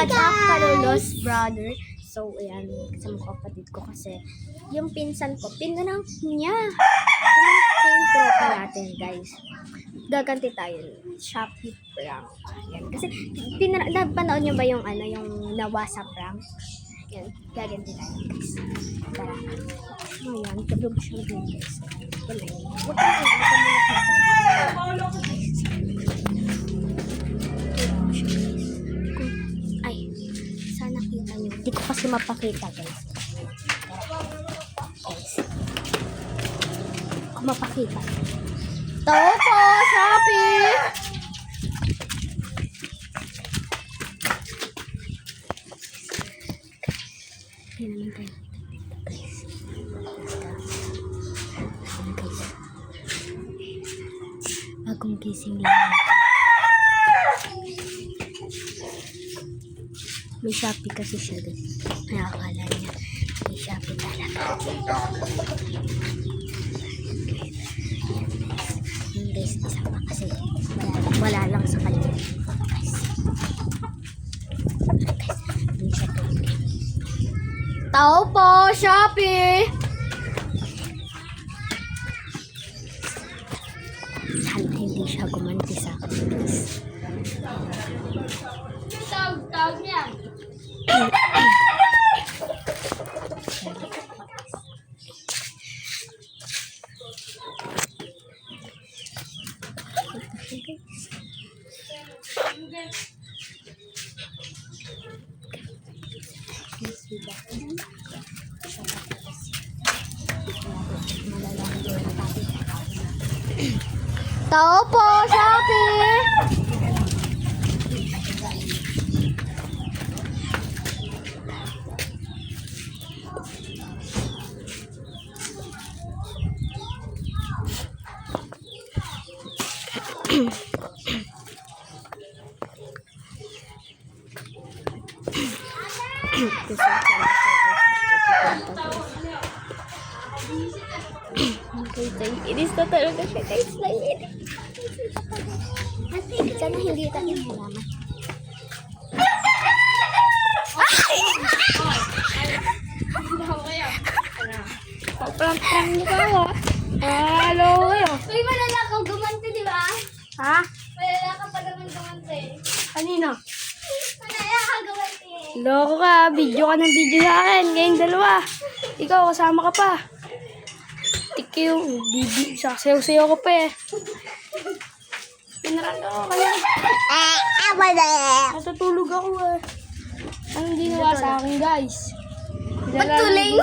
What's up, Kalulos brother? So, ayan, kasama ko kapatid ko kasi yung pinsan ko, pinanang niya. Pinanang yung tropa natin, guys. Gaganti tayo. Shopee prank. Ayan. Kasi, napanood nyo ba yung, yung nawasa prank? Ayan, gaganti tayo, guys. Tara. Ayan, tulog siya din, guys. Wala yun. Huwag ka muna nakita nyo. Hindi ko kasi mapakita, guys. Guys. Kung mapakita. Tao po, Shopee! Ayan naman tayo. Guys. Ayan, guys. Bagong gising lang. May Shopee kasi siya, guys. Nakakala niya. May Shopee talaga. Yung guys, isa pa kasi wala lang sa kanya. Guys. Yung Shopee. Tao po, Shopee! Sana hindi siya gumanti sa akin, guys. Tawag niya. Tao po, Shopee! Inis na talaga siya, guys. Sana hindi tayo halaman. Pagplang-plang niyo kayo. Hello kayo. May malala kang gumanti, di ba? Ha? Malala ka pa naman gumanti. Kanino? Malala ka gumanti. Loko ka. Video ka ng video sa akin. Ngayong dalawa. Ikaw, kasama ka pa. Tikiw. Sasayaw-sayaw ko pa eh. Pinarang ako kaya. Natutulog ako eh. Anong ginawa sa akin, guys? Patuling.